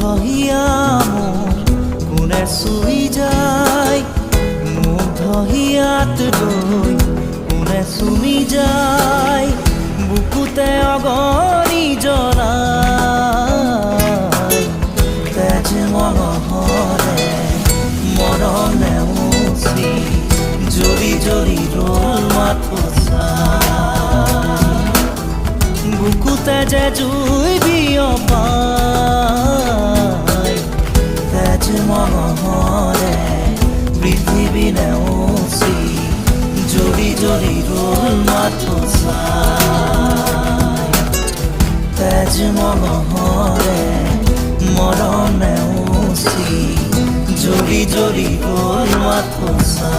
হিয়া মোৰ কোনে চুই যায়, মুগ্ধ হিয়াত লৈ কোনে চুমি যায়, বুকুতে অগণি জ্বলাই। তেজ মঙহৰে মৰম নেওচি জ্বলি জ্বলি ৰ'ল মাথোঁচা, বুকুতে যে জুই বিয়পাই। তেজ মঙহৰে পৃথিৱী নেওচি জ্বলি জ্বলি ৰ'ল মাথোঁচা। তেজ মঙহৰে মৰম নেওচি জ্বলি জ্বলি ৰ'ল মাথোঁচা।